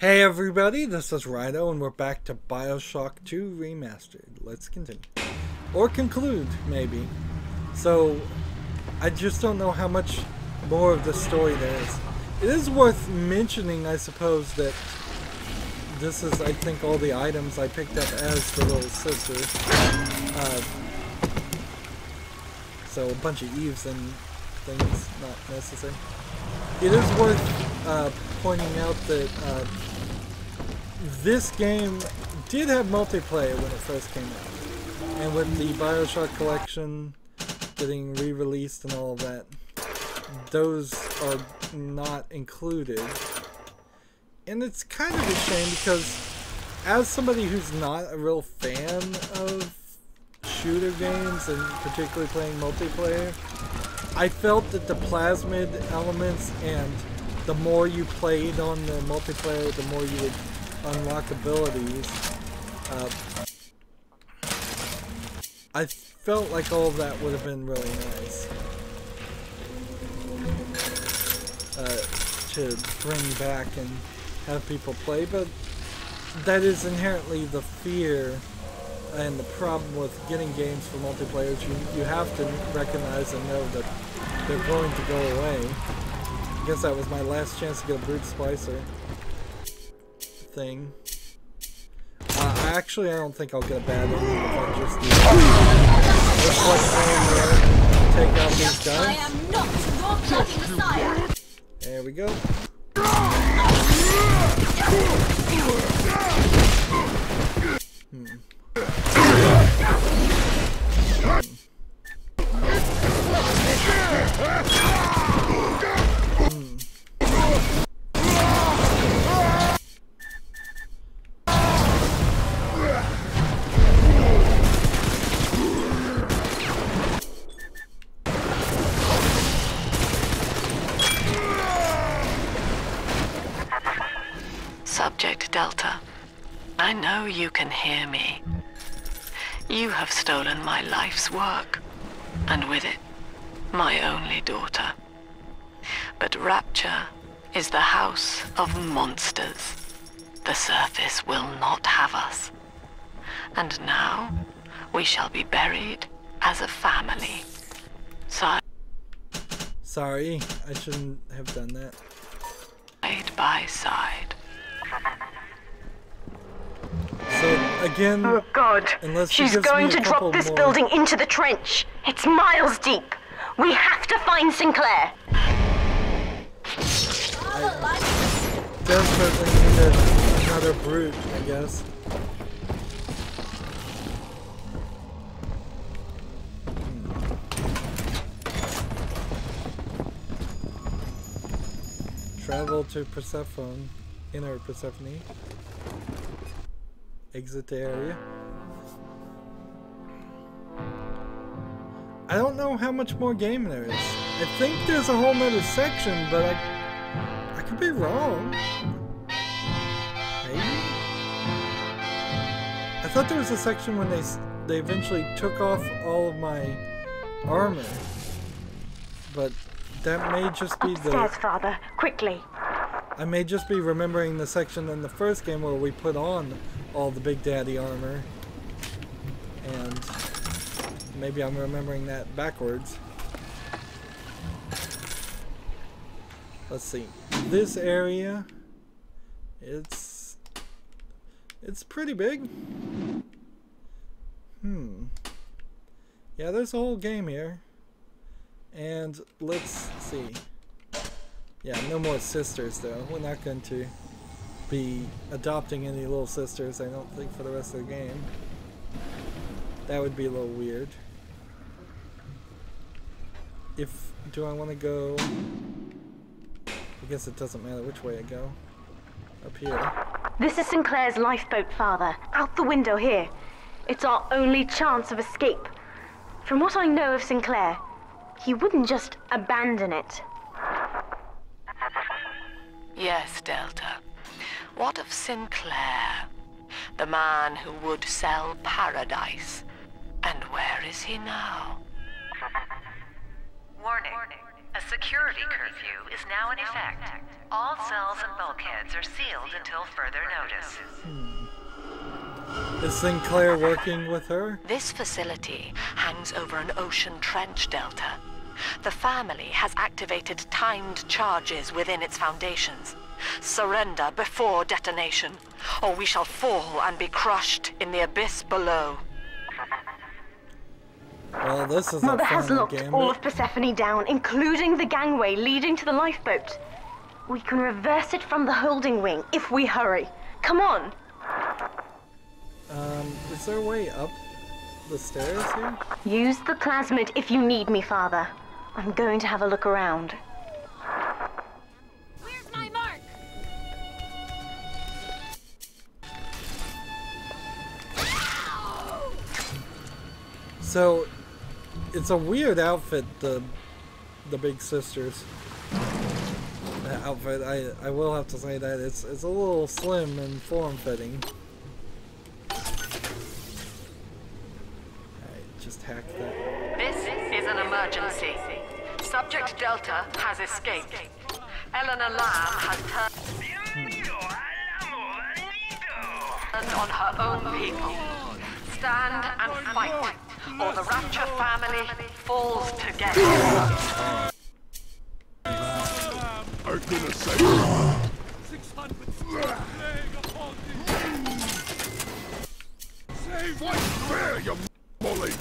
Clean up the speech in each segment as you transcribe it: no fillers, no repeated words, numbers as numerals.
Hey everybody, this is Rydo and we're back to BioShock 2 Remastered. Let's continue. Or conclude, maybe. So, I just don't know how much more of the story there is. It is worth mentioning, I suppose, that this is, I think, all the items I picked up as the little sister. So a bunch of Eves and things not necessary. It is worth pointing out that this game did have multiplayer when it first came out. And with the BioShock collection getting re-released and all of that, those are not included. And it's kind of a shame because as somebody who's not a real fan of shooter games and particularly playing multiplayer, I felt that the plasmid elements and the more you played on the multiplayer, the more you would unlock abilities. I felt like all of that would have been really nice to bring back and have people play, but that is inherently the fear and the problem with getting games for multiplayers. You have to recognize and know that they're going to go away. I guess that was my last chance to get a brute splicer thing. Actually, I don't think I'll get a bad ending if I just do that. Looks like I'm going to take out these guys. I am not your bloody messiah. There we go. Subject Delta, I know you can hear me. You have stolen my life's work, and with it, my only daughter. But Rapture is the house of monsters. The surface will not have us. And now, we shall be buried as a family. Sorry, I shouldn't have done that. Side by side. So again, oh God, unless she's going to drop this building into the trench. It's miles deep. We have to find Sinclair. I desperately needed another brute, I guess. Travel to Persephone, inner Persephone. Exit the area. I don't know how much more game there is. I think there's a whole nother section, but I could be wrong. Maybe? I thought there was a section when they eventually took off all of my armor. But that may just be Upstairs, Father, quickly. I may just be remembering the section in the first game where we put on all the Big Daddy armor. And maybe I'm remembering that backwards. Let's see. This area, it's pretty big. Yeah, there's a whole game here. And let's see. Yeah, no more sisters though. We're not going to be adopting any little sisters, I don't think, for the rest of the game. That would be a little weird. Do I want to go? I guess it doesn't matter which way I go. Up here. This is Sinclair's lifeboat, Father. Out the window here. It's our only chance of escape. From what I know of Sinclair, he wouldn't just abandon it. Yes, Delta. What of Sinclair? The man who would sell paradise. And where is he now? Warning. A security curfew is now in effect. All cells and bulkheads are sealed until further notice. Is Sinclair working with her? This facility hangs over an ocean trench delta. The family has activated timed charges within its foundations. Surrender before detonation, or we shall fall and be crushed in the abyss below. Well, this is Mother a has fun locked game. all of Persephone down, including the gangway leading to the lifeboat. We can reverse it from the holding wing if we hurry. Come on! Is there a way up the stairs here? Use the plasmid if you need me, Father. I'm going to have a look around. Where's my mark? So, it's a weird outfit, the Big Sisters outfit. I will have to say that it's a little slim and form-fitting. Alright, just hack that. This is an emergency. Subject Delta has escaped. Eleanor Lamb has turned on her own people. Stand and fight, or the Rapture family falls together. I'm gonna say 600 laying upon thee. Save fight fair, you molly!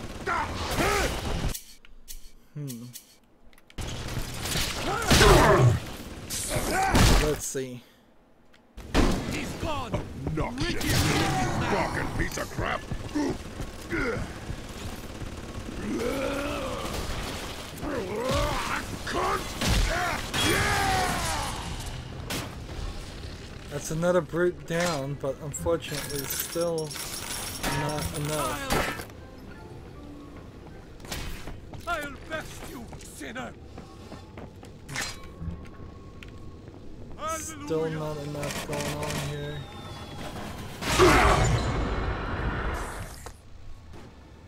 Let's see. He's gone. Knock you, fucking piece of crap! That's another brute down, but unfortunately still not enough. I'll best you, sinner. Still not enough going on here.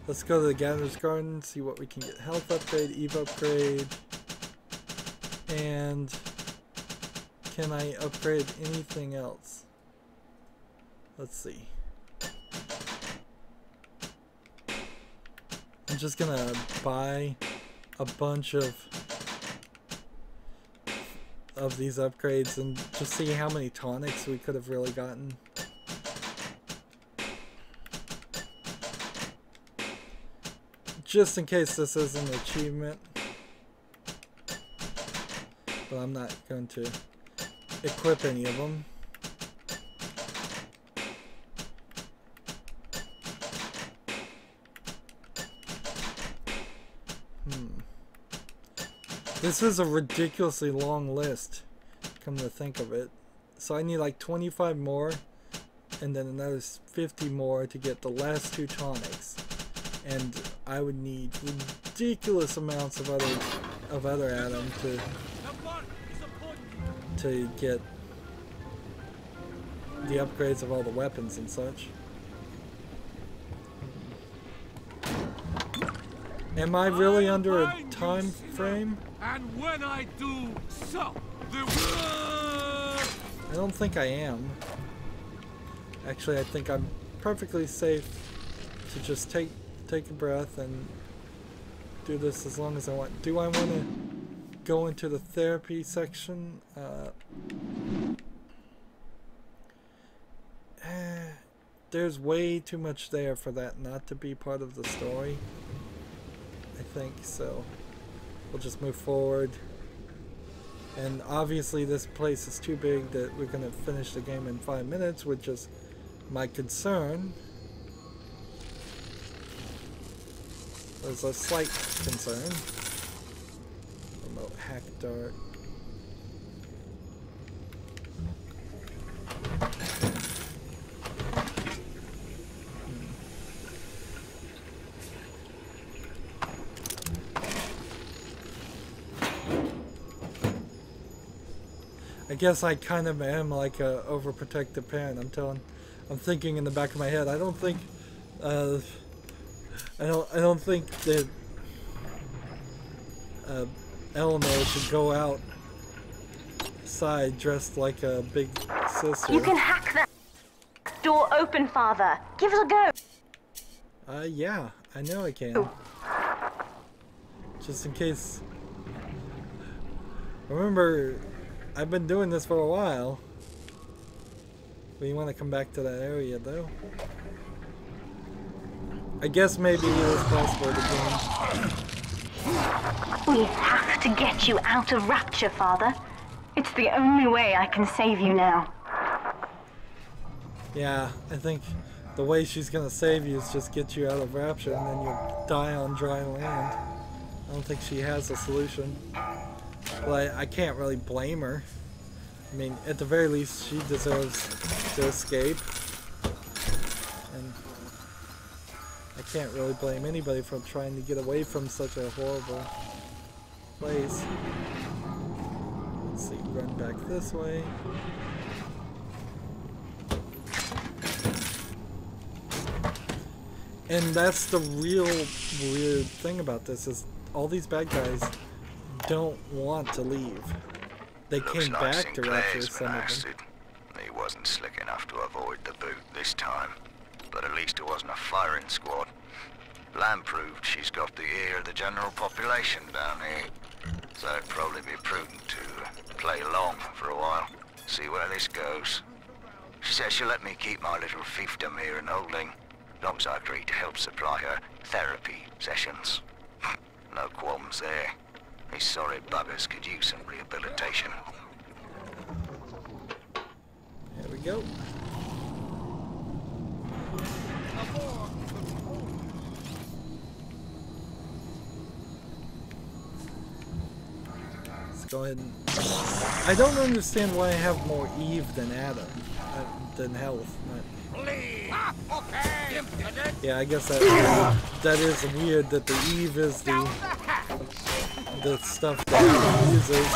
Let's go to the Gatherer's Garden, see what we can get. Health upgrade, Eve upgrade, and can I upgrade anything else? Let's see. I'm just gonna buy a bunch of these upgrades and just see how many tonics we could have really gotten. Just in case this is an achievement. But I'm not going to equip any of them. This is a ridiculously long list, come to think of it. So I need like 25 more, and then another 50 more to get the last 2 tonics. And I would need ridiculous amounts of other atoms to get the upgrades of all the weapons and such. Am I really under a time frame? And when I do so, I don't think I am. Actually, I think I'm perfectly safe to just take a breath and do this as long as I want. Do I want to go into the therapy section? There's way too much there for that not to be part of the story. I think so. We'll just move forward. And obviously this place is too big that we're going to finish the game in 5 minutes, which is my concern. There's a slight concern. Remote hack dart. I guess I kind of am like a overprotective parent. I'm thinking in the back of my head. I don't think that Eleanor should go outside dressed like a big sister. You can hack that door open, Father. Give it a go. Yeah, I know I can. Just in case. Remember, I've been doing this for a while. But you want to come back to that area, though? I guess maybe it was possible to go. We have to get you out of Rapture, Father. It's the only way I can save you now. Yeah, I think the way she's gonna save you is just get you out of Rapture and then you'll die on dry land. I don't think she has a solution. Well, I can't really blame her. I mean, at the very least, she deserves to escape. And I can't really blame anybody for trying to get away from such a horrible place. Let's see, run back this way. And that's the real weird thing about this, is all these bad guys don't want to leave. They came back to Rapture, some of them. He wasn't slick enough to avoid the boot this time, but at least it wasn't a firing squad. Lamb proved she's got the ear of the general population down here, so it'd probably be prudent to play along for a while, see where this goes. She says she'll let me keep my little fiefdom here in holding, as long as I agree to help supply her therapy sessions. No qualms there. These sorry buggers could use some rehabilitation. There we go. Let's go ahead and... I don't understand why I have more Eve than Adam, than health. Yeah, I guess that is weird that the Eve is the stuff that he uses.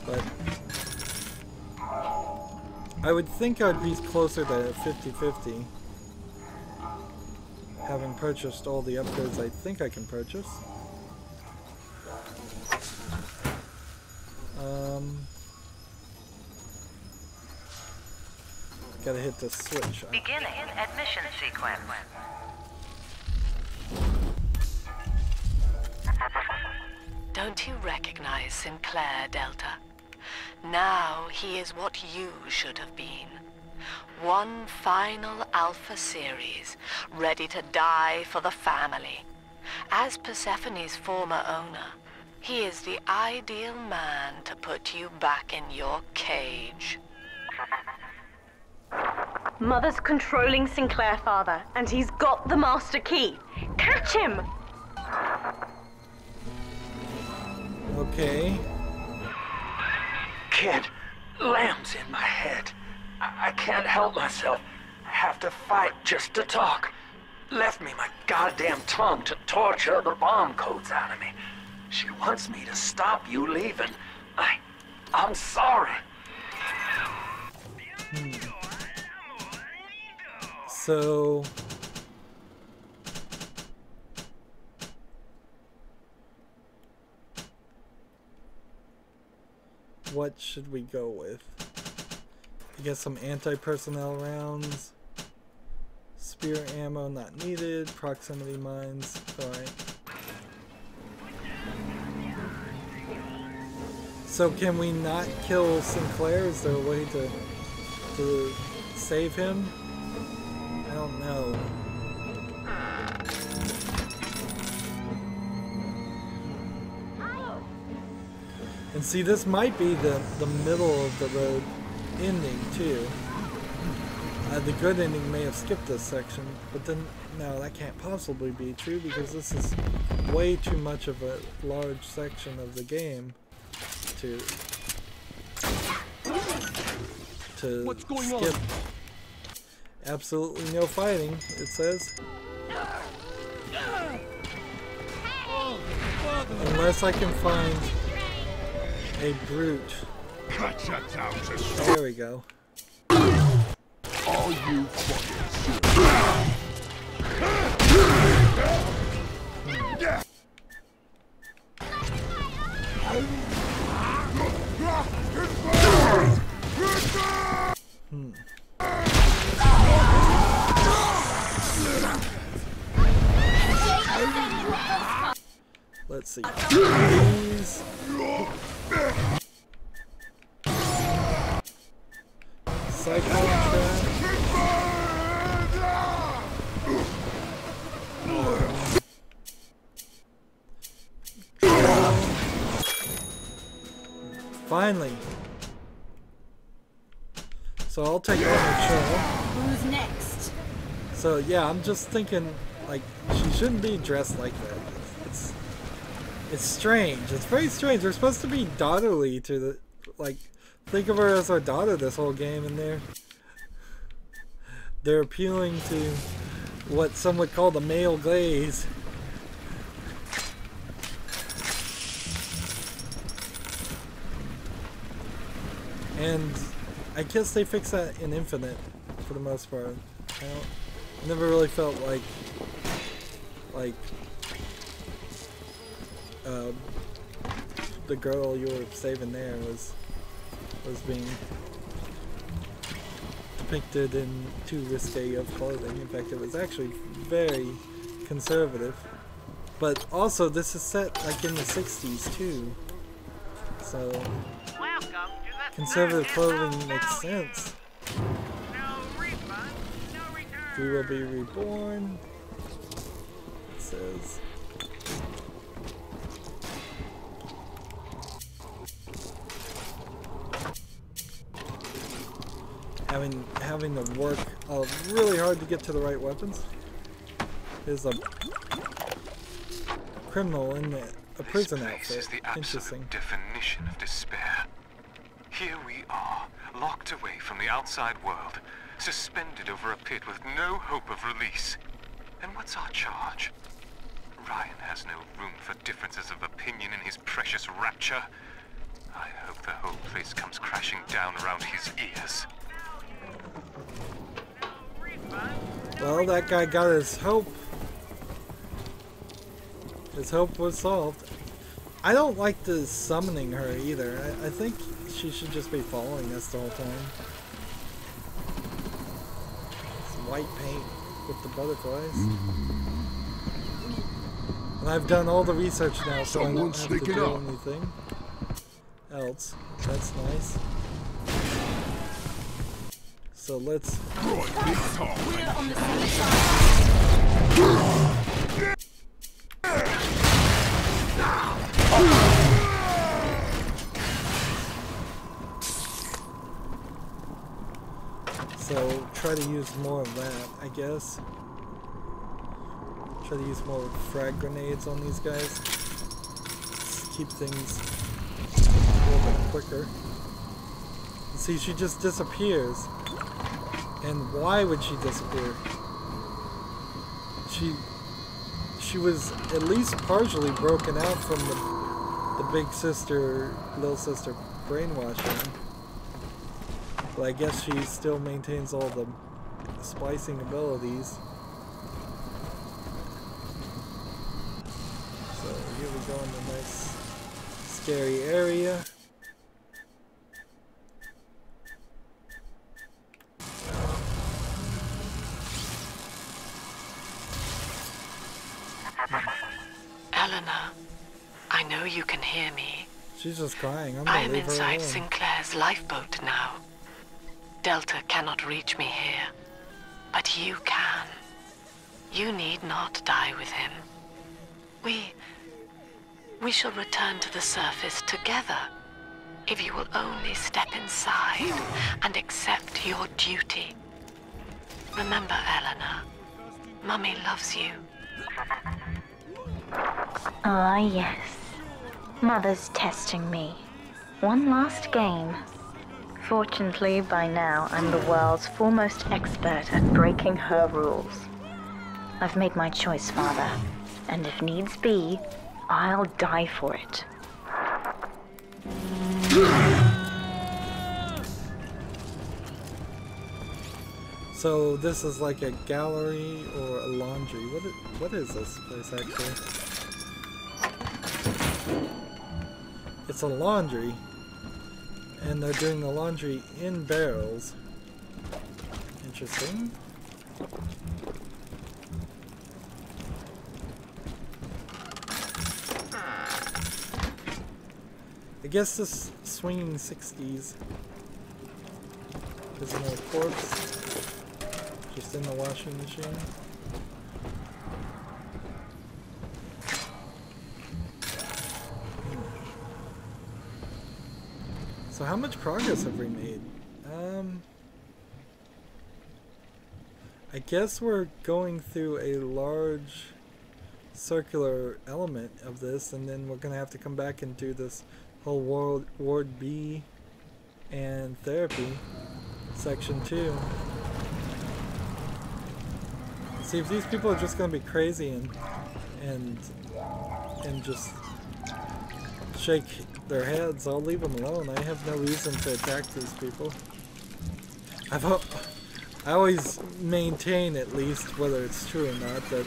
But I would think I'd be closer to 50-50, having purchased all the upgrades I think I can purchase. Gotta hit the switch. Beginning admission sequence. Don't you recognize Sinclair, Delta? Now he is what you should have been. One final Alpha series, ready to die for the family. As Persephone's former owner, he is the ideal man to put you back in your cage. Mother's controlling Sinclair, Father, and he's got the master key. Catch him! Okay. Kid, Lamb's in my head. I can't help myself. I have to fight just to talk. Left me my goddamn tongue to torture the bomb codes out of me. She wants me to stop you leaving. I'm sorry. So... what should we go with? I guess some anti-personnel rounds. Spear ammo not needed. Proximity mines. Alright. So can we not kill Sinclair? Is there a way to save him? I don't know. And see, this might be the middle of the road ending too. The good ending may have skipped this section, but then no, that can't possibly be true because this is way too much of a large section of the game to What's going skip. on? Absolutely no fighting, it says. Unless I can find a brute. Cut your down to There we go. all you fucking shit. Let's see. These. Cyclone trap. Finally. So I'll take one control. Who's next? So yeah, I'm just thinking, like, she shouldn't be dressed like that. It's strange. It's very strange. They're supposed to be daughterly to the, like, think of her as our daughter this whole game, and they're appealing to what some would call the male gaze. And I guess they fix that in Infinite for the most part. I never really felt like the girl you were saving there was being depicted in too risque of clothing. In fact, it was actually very conservative. But also, this is set like in the 60s too, so conservative clothing makes sense. We will be reborn, it says. Having to work really hard to get to the right weapons. There's a criminal in a prison outfit. Is the Interesting. absolute definition of despair. Here we are, locked away from the outside world, suspended over a pit with no hope of release. And what's our charge? Ryan has no room for differences of opinion in his precious Rapture. I hope the whole place comes crashing down around his ears. Well, that guy got his hope. His hope was solved. I don't like the summoning her either. I think she should just be following us the whole time. It's white paint with the butterflies. And I've done all the research now, so I don't have to do anything else. That's nice. So let's... We're on the same side. So try to use more of that, I guess. Try to use more frag grenades on these guys. Just keep things a little bit quicker. See, she just disappears. And why would she disappear? She was at least partially broken out from the big sister, little sister brainwashing. But I guess she still maintains all the splicing abilities. So here we go in the nice scary area. Eleanor, I know you can hear me. She's just crying. I'm I gonna am leave her inside alone. Sinclair's lifeboat now. Delta cannot reach me here, but you can. You need not die with him. We shall return to the surface together, if you will only step inside and accept your duty. Remember, Eleanor, Mummy loves you. Ah, yes. Mother's testing me. One last game. Fortunately, by now, I'm the world's foremost expert at breaking her rules. I've made my choice, Father, and if needs be, I'll die for it. So this is like a gallery or a laundry. What is this place actually? It's a laundry, and they're doing the laundry in barrels. Interesting. I guess this swinging 60s is no corpse, just in the washing machine. So how much progress have we made? I guess we're going through a large circular element of this, and then we're gonna have to come back and do this whole Ward B and therapy section 2. See if these people are just gonna be crazy and just shake their heads. I'll leave them alone. I have no reason to attack these people. I always maintain, at least, whether it's true or not, that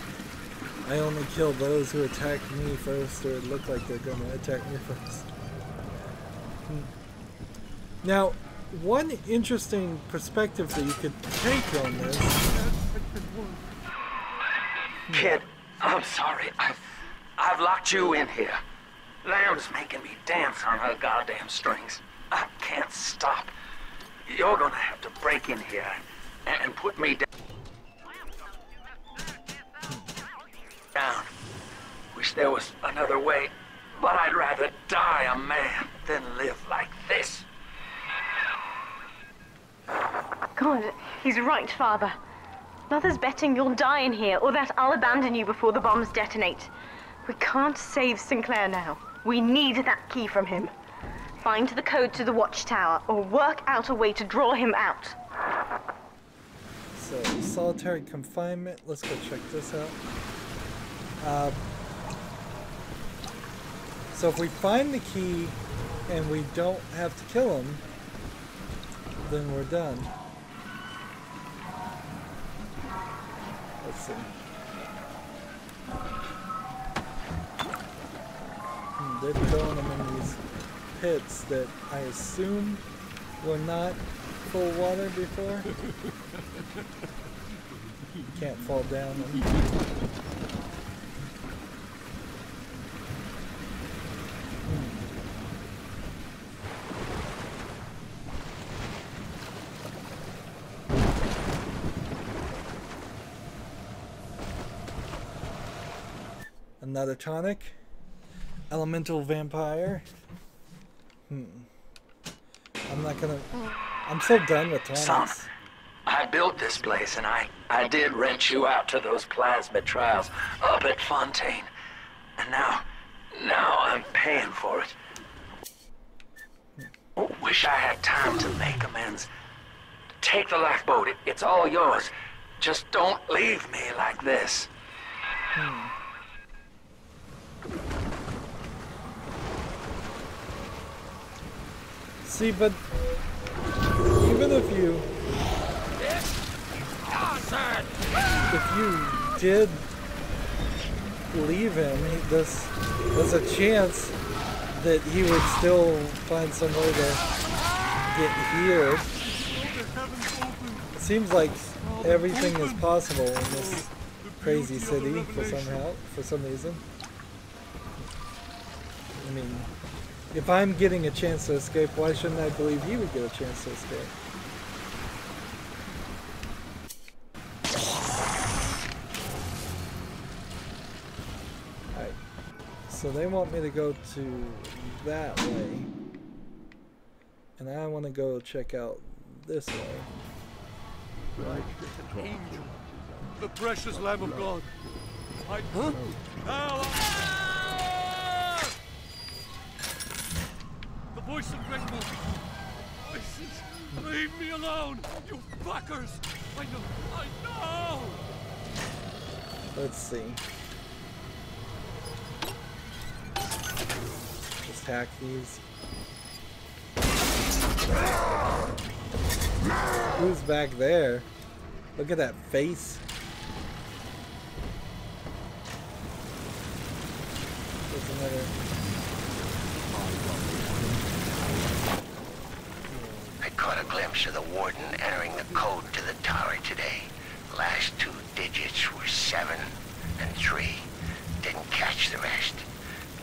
I only kill those who attack me first, or look like they're going to attack me first. Now, one interesting perspective that you could take on this... Kid, I'm sorry. I've locked you in here. Lamb's making me dance on her goddamn strings. I can't stop. You're gonna have to break in here and put me down. Wish there was another way, but I'd rather die a man than live like this. God, he's right, Father. Mother's betting you'll die in here, or that I'll abandon you before the bombs detonate. We can't save Sinclair now. We need that key from him. Find the code to the watchtower, or work out a way to draw him out. So, solitary confinement. Let's go check this out. So if we find the key and we don't have to kill him, then we're done. Let's see. They're throwing them in these pits that I assume were not full water before. You can't fall down them. Another tonic. Elemental vampire. I'm not gonna... I'm so done with tonics. Son, I built this place, and I did rent you out to those plasmid trials up at Fontaine. And now I'm paying for it. Wish I had time to make amends. Take the lifeboat. It's all yours. Just don't leave me like this. See, but even if you did leave him, there's a chance that he would still find some way to get healed. It seems like everything is possible in this crazy city for some reason. I mean, if I'm getting a chance to escape, why shouldn't I believe he would get a chance to escape? Alright, so they want me to go to that way, and I want to go check out this way. Angel, the precious Lamb of God. The voice of Rainbow. Voices, leave me alone, you fuckers. I know. Let's see. Just hack these. Who's back there? Look at that face. There's another. caught a glimpse of the warden entering the code to the tower today. Last 2 digits were 7 and 3. Didn't catch the rest.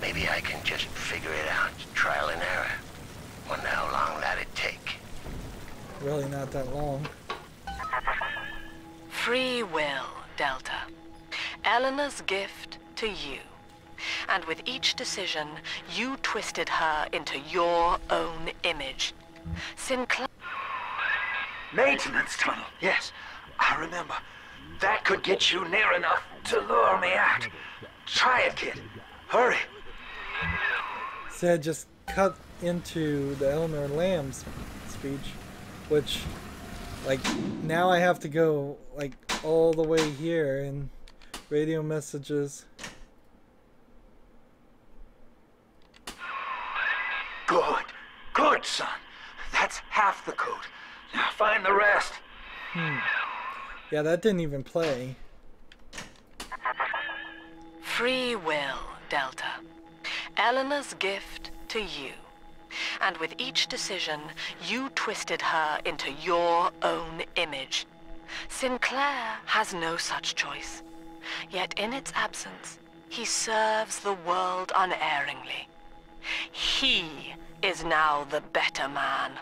Maybe I can just figure it out, trial and error. Wonder how long that'd take. Really not that long. Free will, Delta. Eleanor's gift to you. And with each decision, you twisted her into your own image. Sinclair... Maintenance tunnel, yes. I remember. That could get you near enough to lure me out. Try it, kid. Hurry. So I just cut into the Eleanor Lamb's speech, which, like, now I have to go, like, all the way here and radio messages. Good. Good, son. That's half the code. Now find the rest. Yeah, that didn't even play. Free will, Delta. Eleanor's gift to you. And with each decision, you twisted her into your own image. Sinclair has no such choice. Yet in its absence, he serves the world unerringly. He is now the better man.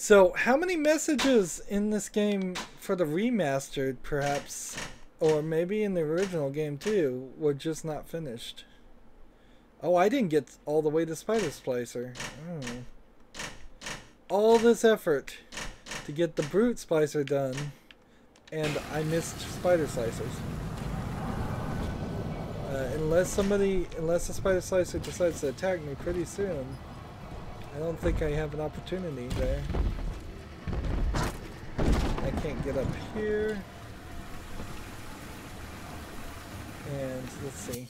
So, how many messages in this game for the remastered, perhaps, or maybe in the original game too, were just not finished? Oh, I didn't get all the way to Spider Splicer. Oh. All this effort to get the Brute Splicer done, and I missed Spider Slicers. Unless a Spider Slicer decides to attack me pretty soon, I don't think I have an opportunity there. I can't get up here. And let's see.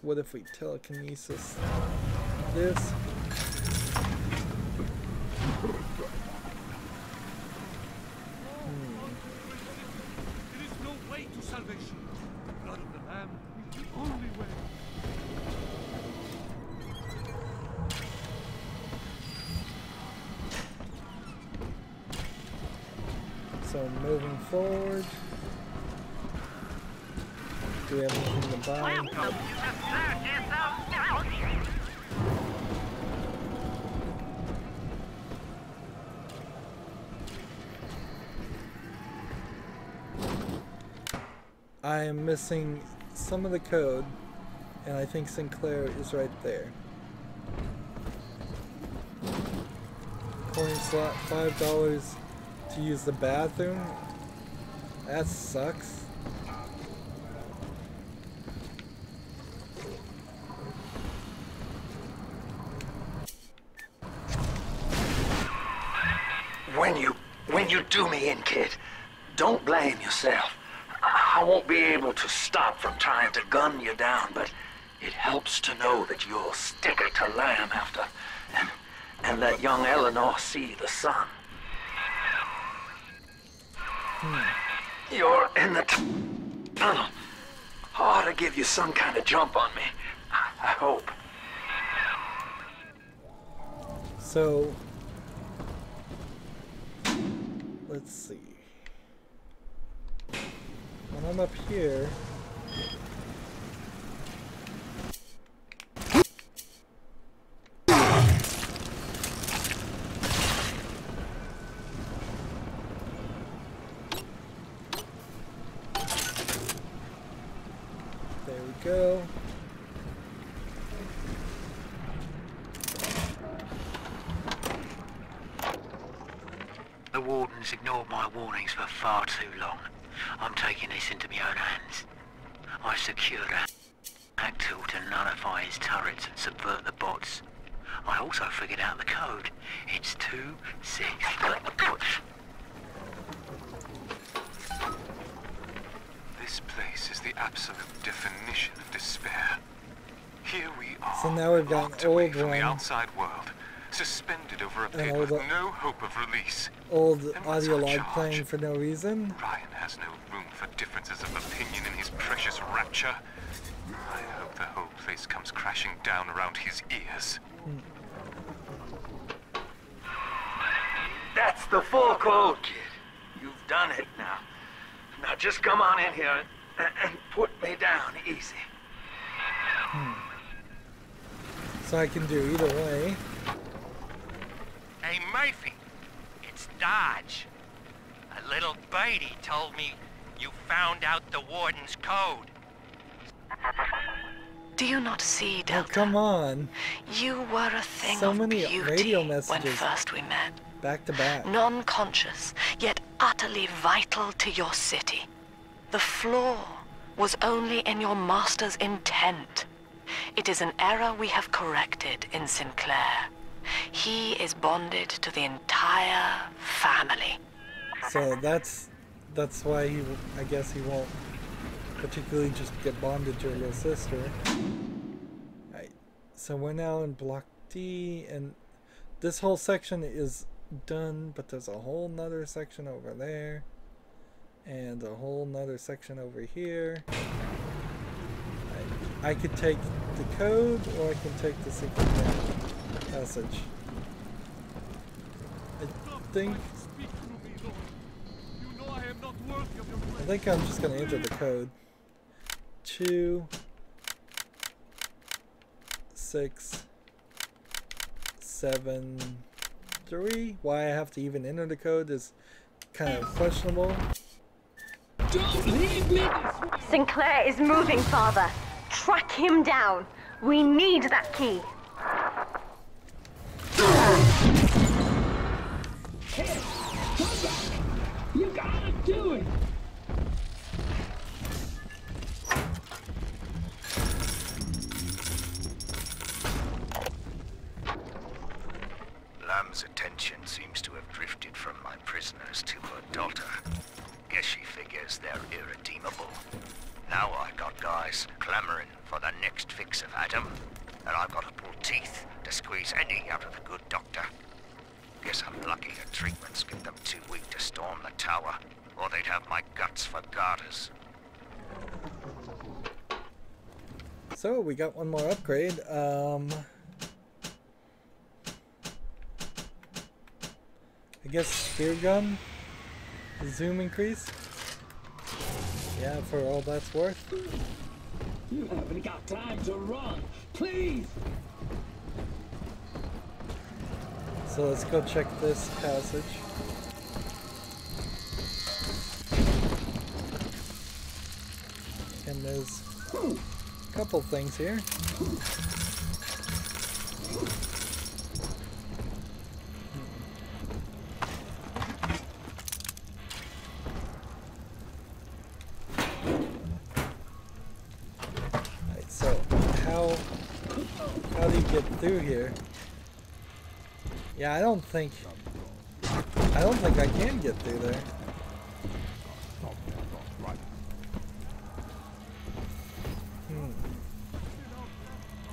What if we telekinesis this? There is no way to salvation. The blood of the Lamb is the only way. So moving forward. Do we have anything to buy? I am missing some of the code, and I think Sinclair is right there. Coin slot $5 to use the bathroom? That sucks. When you do me in, kid, don't blame yourself. I won't be able to stop from trying to gun you down, but it helps to know that you'll stick it to Lamb after and let young Eleanor see the sun. You're in the tunnel. Ought to give you some kind of jump on me. I hope. So, let's see. When I'm up here, there we go. The warden's ignored my warnings for far too long. I'm taking this into my own hands. I secured a hack tool to nullify his turrets and subvert the bots. I also figured out the code. It's 2-6. This place is the absolute definition of despair. Here we are, So now we've got locked an away old from the one. outside world, suspended over a pit And with old- no hope of release. old And what's audio our log charge? playing for no reason. Ryan has no room for differences of opinion in his precious Rapture. I hope the whole place comes crashing down around his ears. That's the full code, kid. You've done it now. Now just come on in here and put me down easy. So I can do either way. Hey, Murphy. It's Dodge. A little birdie told me you found out the warden's code. Do you not see, Delta? Oh, come on. You were a thing So of many beauty radio when messages first we met. back to back. Non-conscious, yet utterly vital to your city. The flaw was only in your master's intent. It is an error we have corrected in Sinclair. He is bonded to the entire family. So that's why I guess he won't particularly just get bonded to your little sister. Right. So we're now in Block D, and this whole section is done, but there's a whole nother section over there, and a whole nother section over here. I could take the code, or I can take the secret passage. I think I'm just gonna enter the code. 2 6 7 3. Why I have to even enter the code is kind of questionable. Don't leave me! Sinclair is moving, Father. Track him down. We need that key. Hey, come back! You gotta do it! Lamb's attention seems to have drifted from my prisoners to her daughter. Guess she figures they're irredeemable. Now I got guys clamoring for the next fix of Adam, and I've got to pull teeth to squeeze any out of the good doctor. Guess I'm lucky her treatments get them too weak to storm the tower, or they'd have my guts for garters. So we got one more upgrade. I guess spear gun, zoom increase. Yeah, for all that's worth. You haven't got time to run. Please. So let's go check this passage. And there's a couple things here. Alright, so how do you get through here? Yeah, I don't think I can get through there.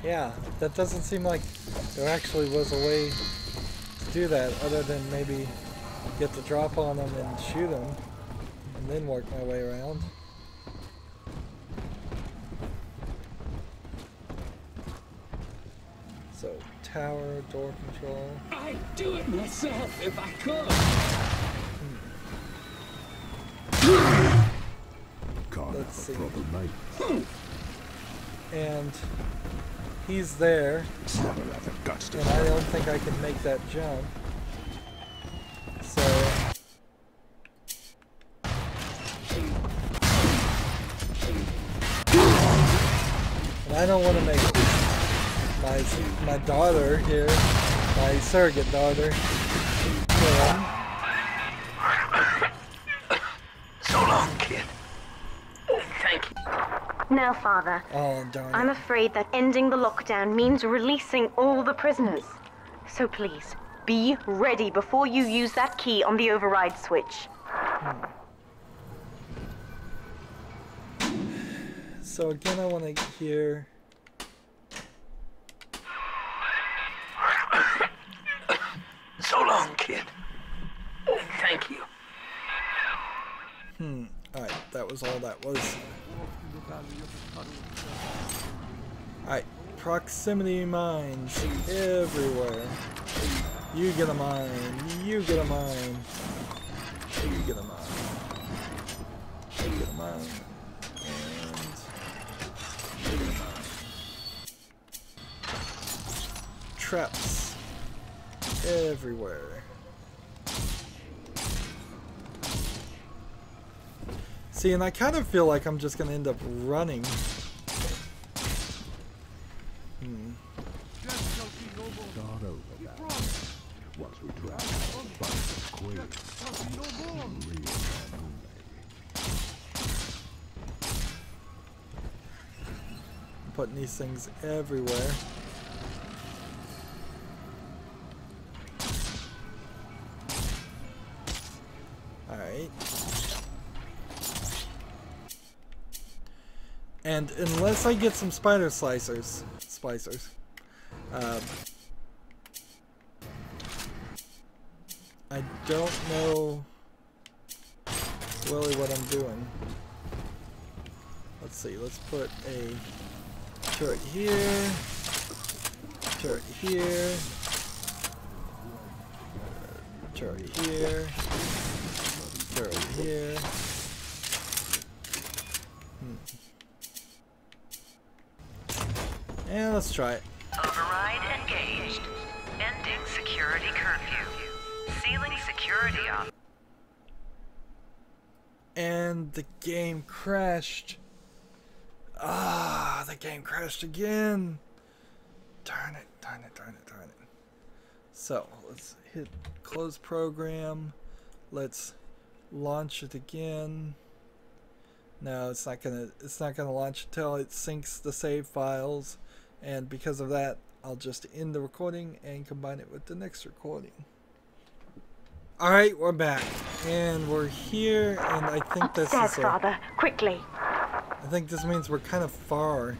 Yeah, that doesn't seem like there actually was a way to do that other than maybe get the drop on them and shoot them and then work my way around. So, tower, door control. I'd do it myself if I could. Let's see. And he's there, and I don't think I can make that jump. So and I don't want to make my daughter here, my surrogate daughter, kill him. So long, kid. Thank you. Now, Father, Oh, darn I'm it. afraid that ending the lockdown means releasing all the prisoners. So please, be ready before you use that key on the override switch. So again, I want to hear. So long, kid. Thank you. Alright, that was all that was. Alright, proximity mines everywhere. You get a mine. You get a mine. You get a mine. You get a mine. And you get a mine. Traps everywhere. See, and I kind of feel like I'm just gonna end up running. Putting these things everywhere. Alright. And unless I get some spider splicers, I don't know really what I'm doing. Let's see, let's put a turret here, turret here, turret here, turret here. And let's try it. Override engaged. Ending security curfew. Sealing security off. And the game crashed. Ah, the game crashed again. Darn it, darn it, darn it, darn it. So, let's hit close program. Let's launch it again. No, it's not gonna launch until it syncs the save files. And because of that, I'll just end the recording and combine it with the next recording. Alright, we're back. And we're here, and I think this is Father, quickly. I think this means we're kind of far.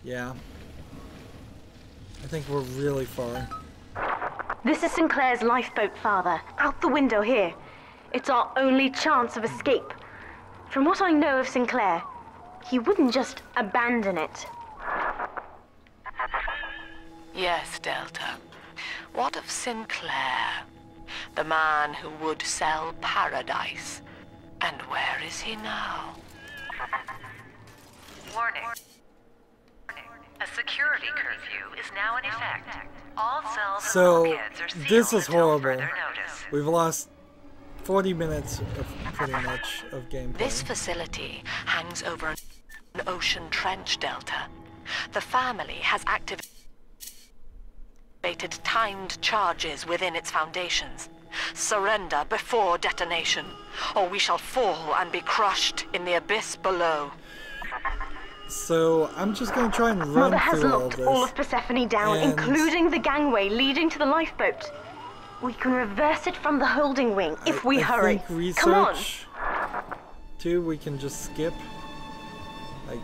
Yeah. I think we're really far. This is Sinclair's lifeboat, Father. Out the window here. It's our only chance of escape. From what I know of Sinclair, he wouldn't just abandon it. Yes, Delta. What of Sinclair? The man who would sell paradise. And where is he now? Warning. A security curfew is now in effect. All cells and bulkheads are sealed this is until horrible. further notice. We've lost 40 minutes of pretty much of gameplay. This facility hangs over an ocean trench, Delta. The family has activated timed charges within its foundations. Surrender before detonation, or we shall fall and be crushed in the abyss below. So I'm just going to try and run Mother has through all locked this. all of Persephone down, including the gangway leading to the lifeboat. We can reverse it from the holding wing if we hurry. Think research, Come on. Too, we can just skip. Like,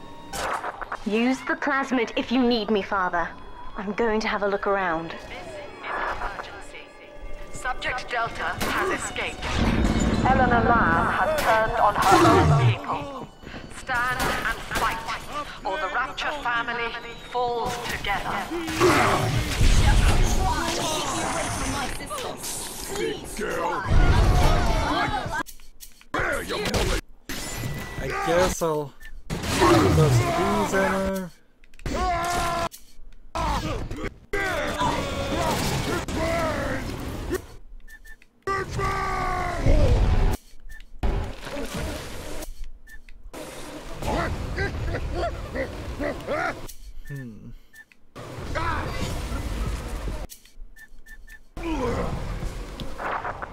use the plasmid if you need me, Father. I'm going to have a look around. This is an emergency. Subject Delta has escaped. Eleanor Lamb has turned on her own people. Stand and fight, or the Rapture family falls together. Big girl. I guess I'll throw some bees in her.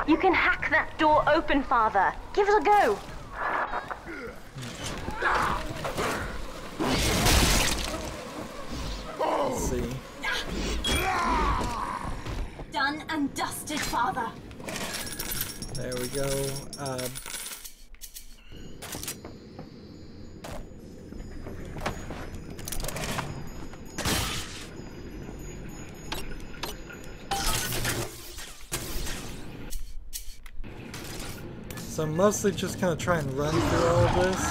You can hack that door open, Father. Give it a go. Let's see. Done and dusted, Father. There we go. So I'm mostly just gonna try and run through all of this.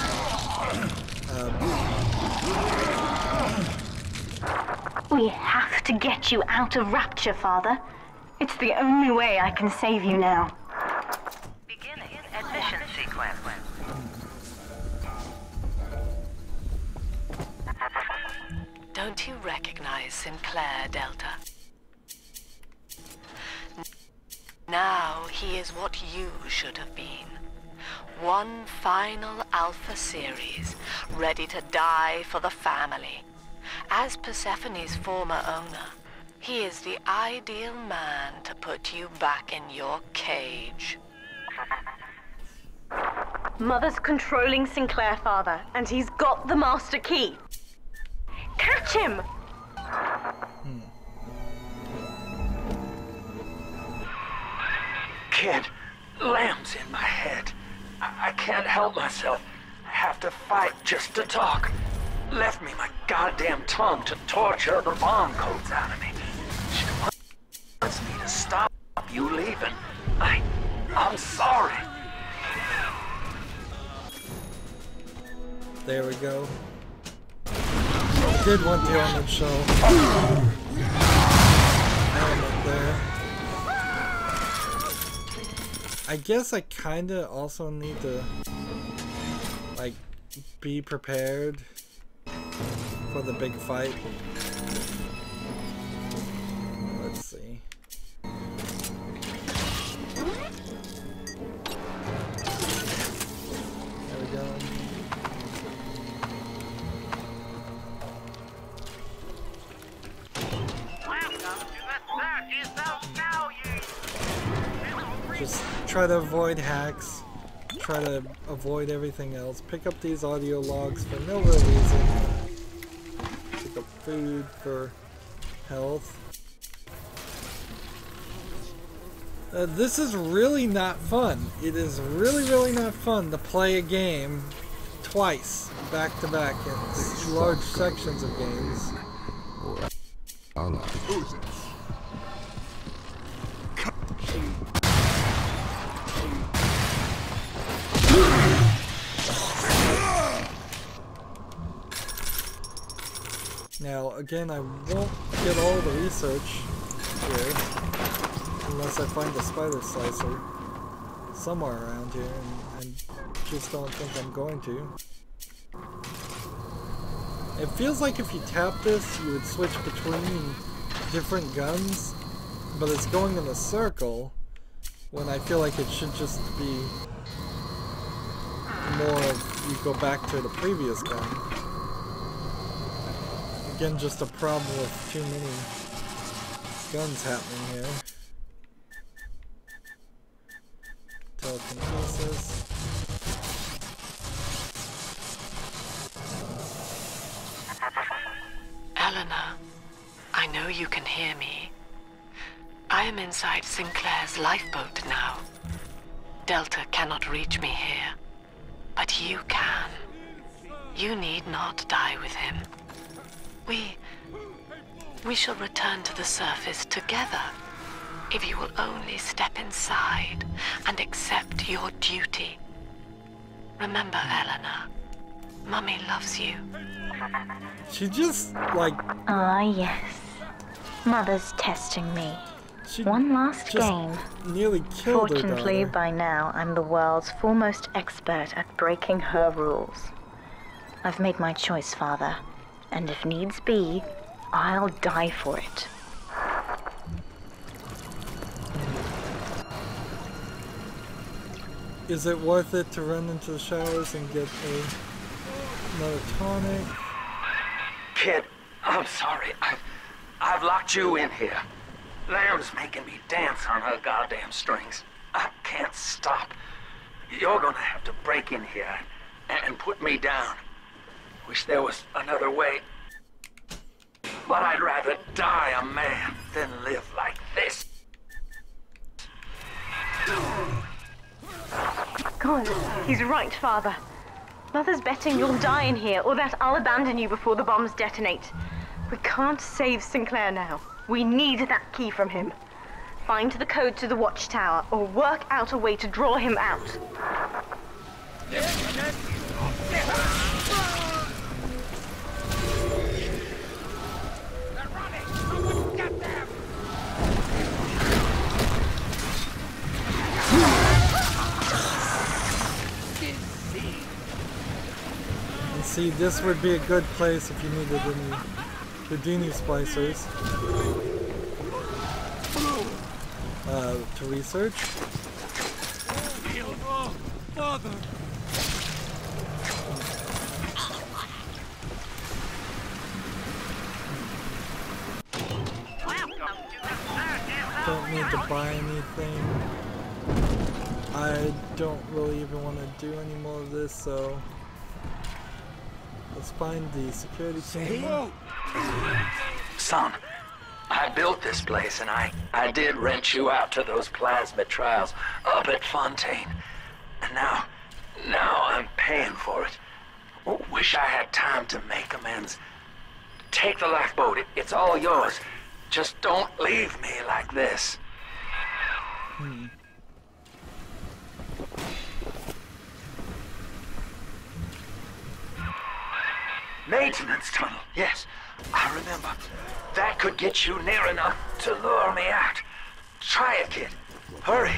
We have to get you out of Rapture, Father. It's It's the only way I can save you now. Beginning admission sequence. Don't you recognize Sinclair, Delta? Now he is what you should have been. One final Alpha series, ready to die for the family. As Persephone's former owner, he is the ideal man to put you back in your cage. Mother's controlling Sinclair, Father, and he's got the master key. Catch him! Kid, Lamb's in my head. I can't help myself. I have to fight just to talk. Left me my goddamn tongue to torture the bomb codes out of me. She wants me to stop you leaving. I'm sorry. There we go. Did want the armored shell element there. I guess I kinda also need to like be prepared for the big fight. Let's see. There we go. Just try to avoid hacks, try to avoid everything else, pick up these audio logs for no real reason, pick up food for health. This is really not fun. It is really not fun to play a game twice, back to back, in large sections of games. Now, again, I won't get all the research here unless I find a spider slicer somewhere around here, and I just don't think I'm going to. It feels like if you tap this, you would switch between different guns, but it's going in a circle when I feel like it should just be more of you go back to the previous gun. Again, just a problem with too many guns happening here. Telekinesis. Eleanor, I know you can hear me. I am inside Sinclair's lifeboat now. Delta cannot reach me here, but you can. You need not die with him. We shall return to the surface together, if you will only step inside and accept your duty. Remember, Eleanor, Mummy loves you. She just, like... Ah, yes. Mother's testing me. One last game. Nearly killed her Fortunately, daughter. by now, I'm the world's foremost expert at breaking her rules. I've made my choice, Father. And if needs be, I'll die for it. Is it worth it to run into the showers and get another tonic? Kid, I'm sorry. I've locked you in here. Lamb's making me dance on her goddamn strings. I can't stop. You're gonna have to break in here and put me down. Wish there was another way. But I'd rather die a man than live like this. God, he's right, Father. Mother's betting you'll die in here, or that I'll abandon you before the bombs detonate. We can't save Sinclair now. We need that key from him. Find the code to the watchtower, or work out a way to draw him out. See, this would be a good place if you needed any Houdini splicers to research. Oh, Father! Don't need to buy anything. I don't really even want to do any more of this, so let's find the security camera. Son, I built this place and I did rent you out to those plasmid trials up at Fontaine. And now I'm paying for it. Wish I had time to make amends. Take the lifeboat, it's all yours. Just don't leave me like this. Maintenance tunnel, yes, I remember. That could get you near enough to lure me out. Try it, kid. Hurry.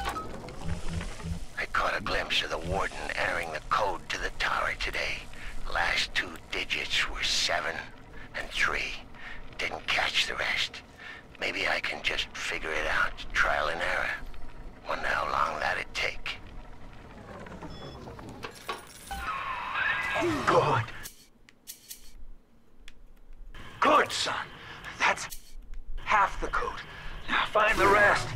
I caught a glimpse of the warden entering the code to the tower today. Last 2 digits were 7 and 3. Didn't catch the rest. Maybe I can just figure it out, trial and error. Wonder how long that'd take. Good. Good, son. That's half the code. Now find the rest.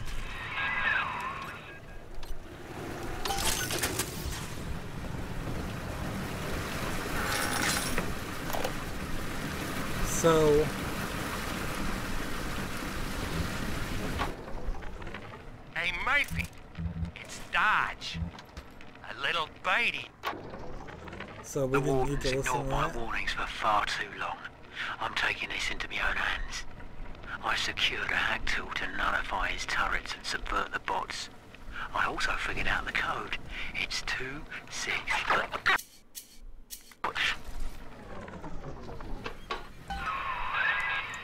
So Hey, Murphy. It's Dodge. A little birdie. So we didn't need to listen to ignored my that. warnings for far too long. I'm taking this into my own hands. I secured a hack tool to nullify his turrets and subvert the bots. I also figured out the code. It's 2-6.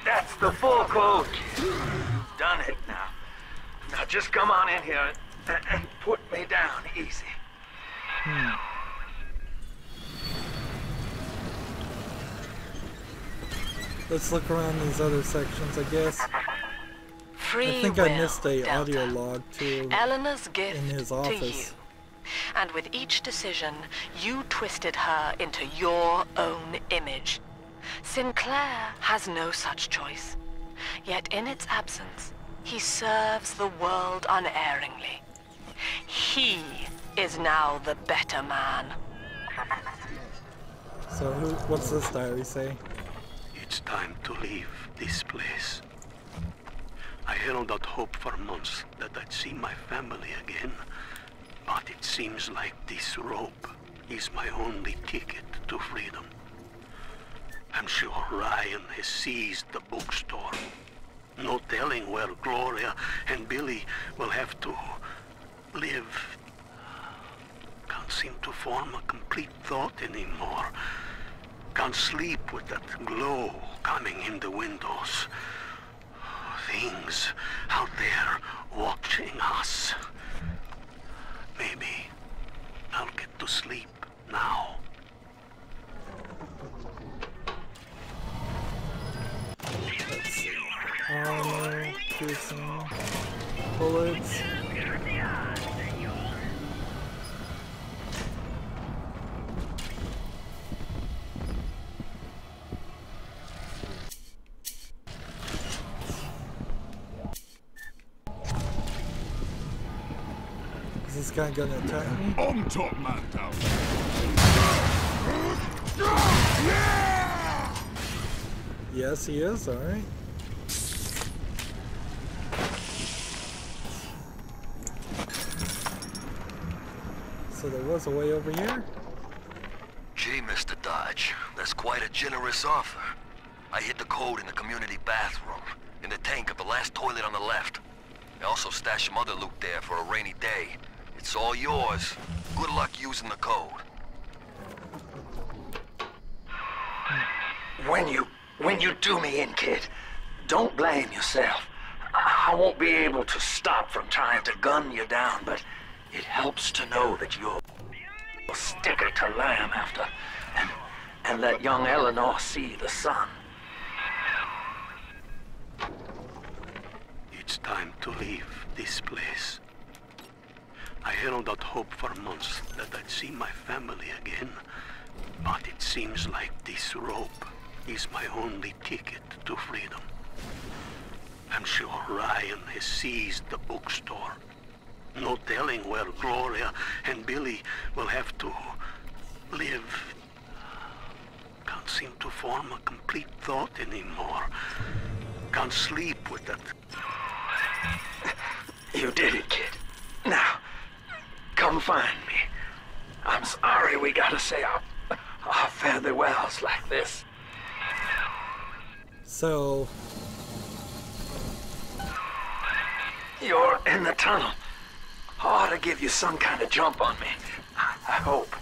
That's the full code, kid. Done it now. Now just come on in here and put me down easy. Let's look around these other sections, I guess. Free I think will, I missed a Delta. audio log too Eleanor's gift in his to office. you. And with each decision, you twisted her into your own image. Sinclair has no such choice. Yet in its absence, he serves the world unerringly. He is now the better man. So what's this diary say? It's time to leave this place. I held out hope for months that I'd see my family again, but it seems like this rope is my only ticket to freedom. I'm sure Ryan has seized the bookstore. No telling where Gloria and Billy will have to live. Can't seem to form a complete thought anymore. Can't sleep with that glow coming in the windows. Things out there watching us. Maybe I'll get to sleep now. Let's see. Armor, piercing, bullets. Is this guy gonna attack me? On top, man down. Yes, he is. All right. So there was a way over here? Gee, Mr. Dodge, that's quite a generous offer. I hid the code in the community bathroom, in the tank of the last toilet on the left. I also stashed some other loot there for a rainy day. It's all yours. Good luck using the code. When you do me in, kid, don't blame yourself. I won't be able to stop from trying to gun you down, but it helps to know that you're stick it to Lamb after, and let young Eleanor see the sun. It's time to leave this place. I held out hope for months that I'd see my family again, but it seems like this rope is my only ticket to freedom. I'm sure Ryan has seized the bookstore. No telling where Gloria and Billy will have to live. Can't seem to form a complete thought anymore. Can't sleep with that. You did it, kid. Now, come find me. I'm sorry we gotta say our farewells like this. So... You're in the tunnel. Ought to give you some kind of jump on me. I hope.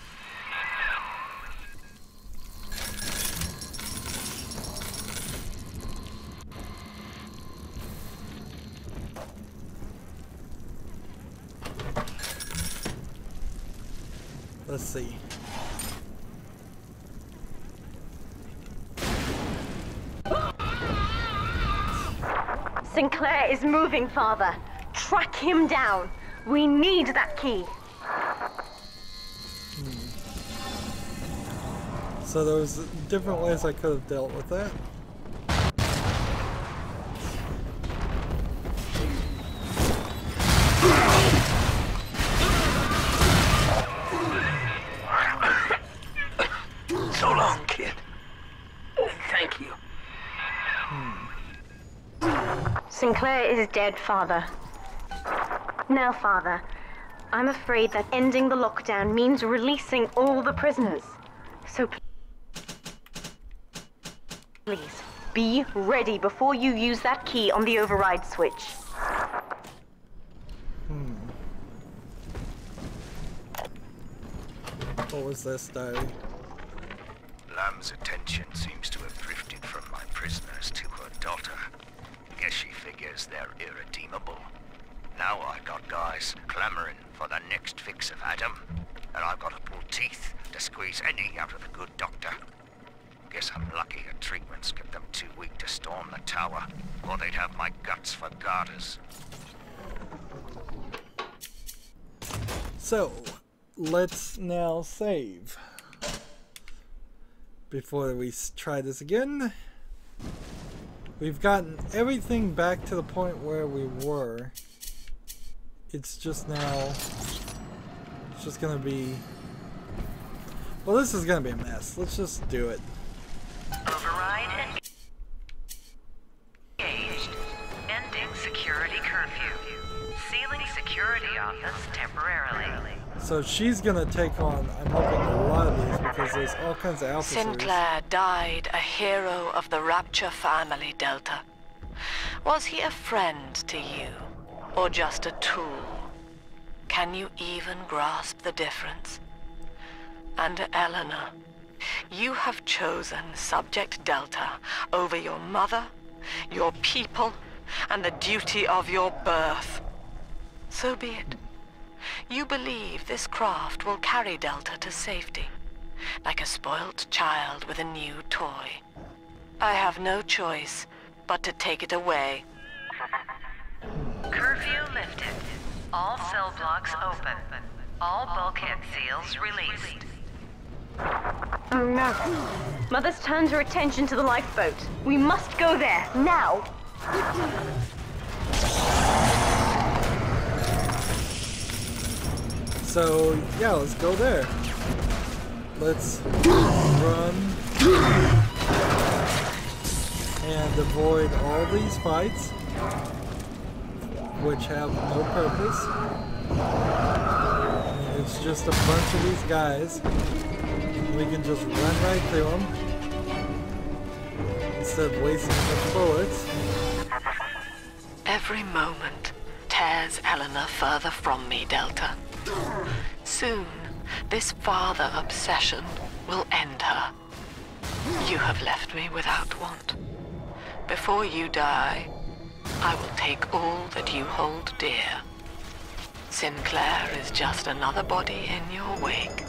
Let's see. Sinclair is moving, Father. Track him down. We need that key. So there was different ways I could have dealt with that. So long, kid. Thank you. Sinclair is dead, Father. Now, Father, I'm afraid that ending the lockdown means releasing all the prisoners. So please, be ready before you use that key on the override switch. What was this, diary? Lamb's attention seems to have drifted from my prisoners to her daughter. Guess she figures they're irredeemable. Now I got guys clamoring for the next fix of Adam, and I've got to pull teeth to squeeze any out of the good doctor. Guess I'm lucky her treatments kept them too weak to storm the tower, or they'd have my guts for garters. So, let's now save. Before we try this again. We've gotten everything back to the point where we were. It's just now... It's just gonna be... Well, this is gonna be a mess. Let's just do it. Override engaged. Ending security curfew. Sealing security office temporarily. So she's gonna take on, I'm hoping, a lot of these because there's all kinds of officers. Sinclair died a hero of the Rapture family, Delta. Was he a friend to you, or just a tool? Can you even grasp the difference? And Eleanor, you have chosen Subject Delta over your mother, your people, and the duty of your birth. So be it. You believe this craft will carry Delta to safety, like a spoilt child with a new toy. I have no choice but to take it away. Curfew lifted. All cell blocks open. All bulkhead seals released. Oh no. Mother's turned her attention to the lifeboat. We must go there, now! So, yeah, let's go there. Let's run and avoid all these fights, which have no purpose. It's just a bunch of these guys. We can just run right through them instead of wasting a bunch of bullets. Every moment tears Eleanor further from me, Delta. Soon, this father obsession will end her. You have left me without want. Before you die, I will take all that you hold dear. Sinclair is just another body in your wake.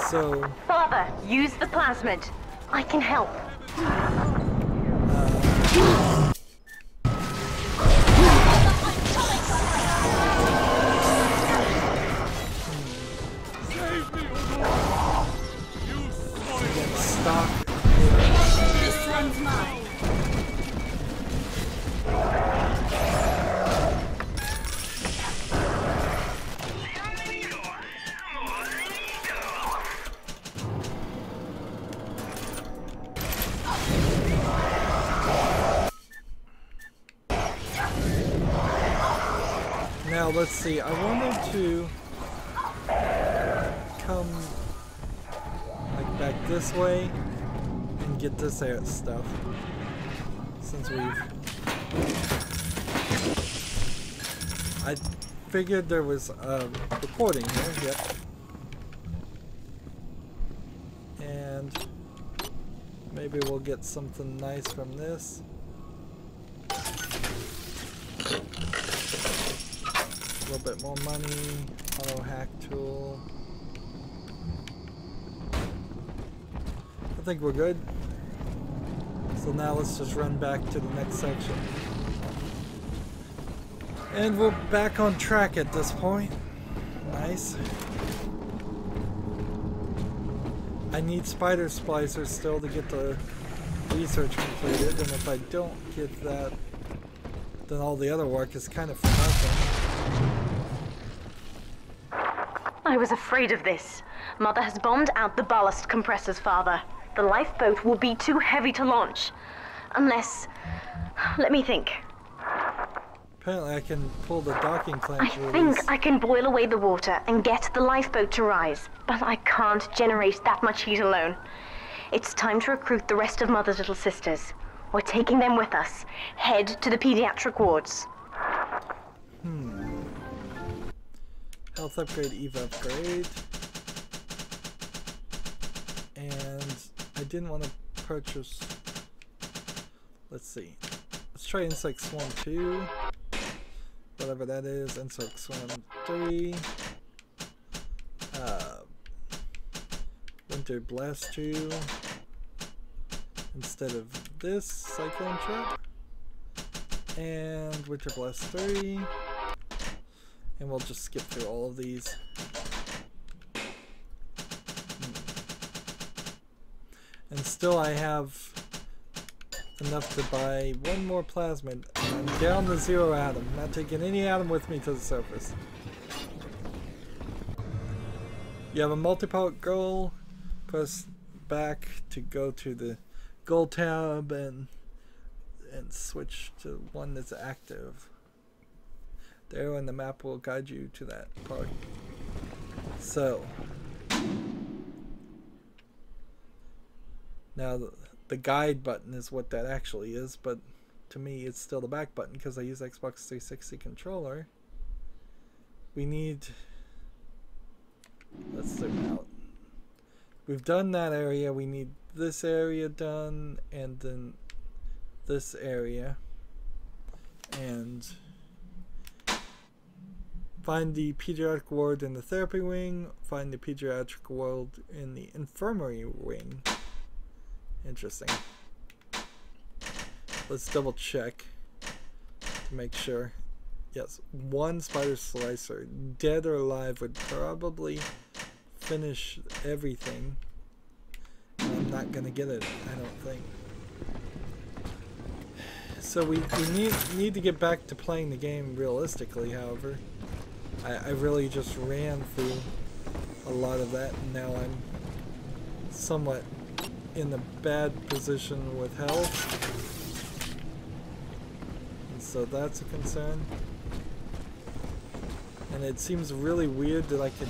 So... Father, use the plasmid. I can help. This one's mine. Now let's see, I wanted to come like back this way and get this stuff since I figured there was a recording here, yep. And maybe we'll get something nice from this. A little bit more money, auto hack tool. I think we're good. So now let's just run back to the next section. And we're back on track at this point. Nice. I need spider splicers still to get the research completed, and if I don't get that, then all the other work is kind of for nothing. I was afraid of this. Mother has bombed out the ballast compressors, Father. The lifeboat will be too heavy to launch. Unless... let me think. Apparently I can pull the docking clamp I think I can boil away the water and get the lifeboat to rise, but I can't generate that much heat alone. It's time to recruit the rest of Mother's little sisters. We're taking them with us. Head to the pediatric wards. Health upgrade, EVA upgrade. And I didn't want to purchase... Let's see. Let's try Insect Swarm 2. Whatever that is. Insect Swarm 3. Winter Blast 2. Instead of this Cyclone Trap. And Winter Blast 3. And we'll just skip through all of these. And still I have enough to buy one more plasmid. I'm down to 0 atom. Not taking any atom with me to the surface. You have a multi-part goal. Press back to go to the goal tab and switch to one that's active. The arrow in the map will guide you to that part. So, now the guide button is what that actually is, but to me it's still the back button because I use Xbox 360 controller. We need... let's zoom out. We've done that area, we need this area done, and then this area. And... find the pediatric ward in the therapy wing. Find the pediatric ward in the infirmary wing. Interesting. Let's double check to make sure. Yes, one spider slicer, dead or alive, would probably finish everything. And I'm not gonna get it, I don't think. So we need to get back to playing the game realistically, however. I really just ran through a lot of that, and now I'm somewhat in a bad position with health. And so that's a concern. And it seems really weird that I can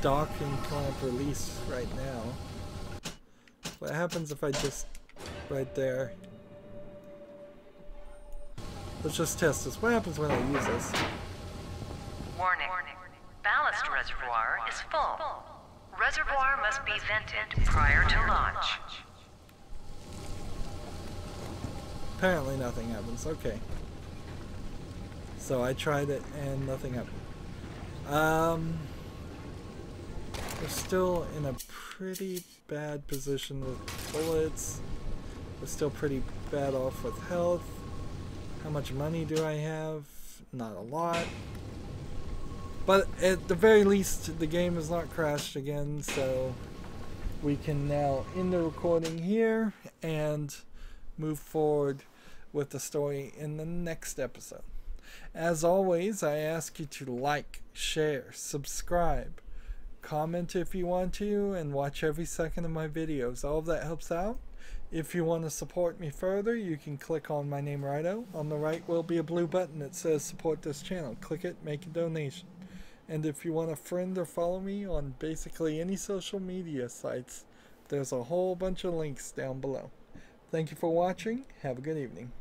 dock and clamp release right now. What happens if I just... right there. Let's just test this. What happens when I use this? Warning. Ballast reservoir is full. Reservoir must be vented prior to launch. Apparently nothing happens. Okay. So I tried it and nothing happened. We're still in a pretty bad position with bullets. We're still pretty bad off with health. How much money do I have? Not a lot. But at the very least, the game has not crashed again, so we can now end the recording here and move forward with the story in the next episode. As always, I ask you to like, share, subscribe, comment if you want to, and watch every second of my videos. All of that helps out. If you want to support me further, you can click on my name, Rydo. On the right will be a blue button that says support this channel. Click it, make a donation. And if you want to friend or follow me on basically any social media sites, there's a whole bunch of links down below. Thank you for watching. Have a good evening.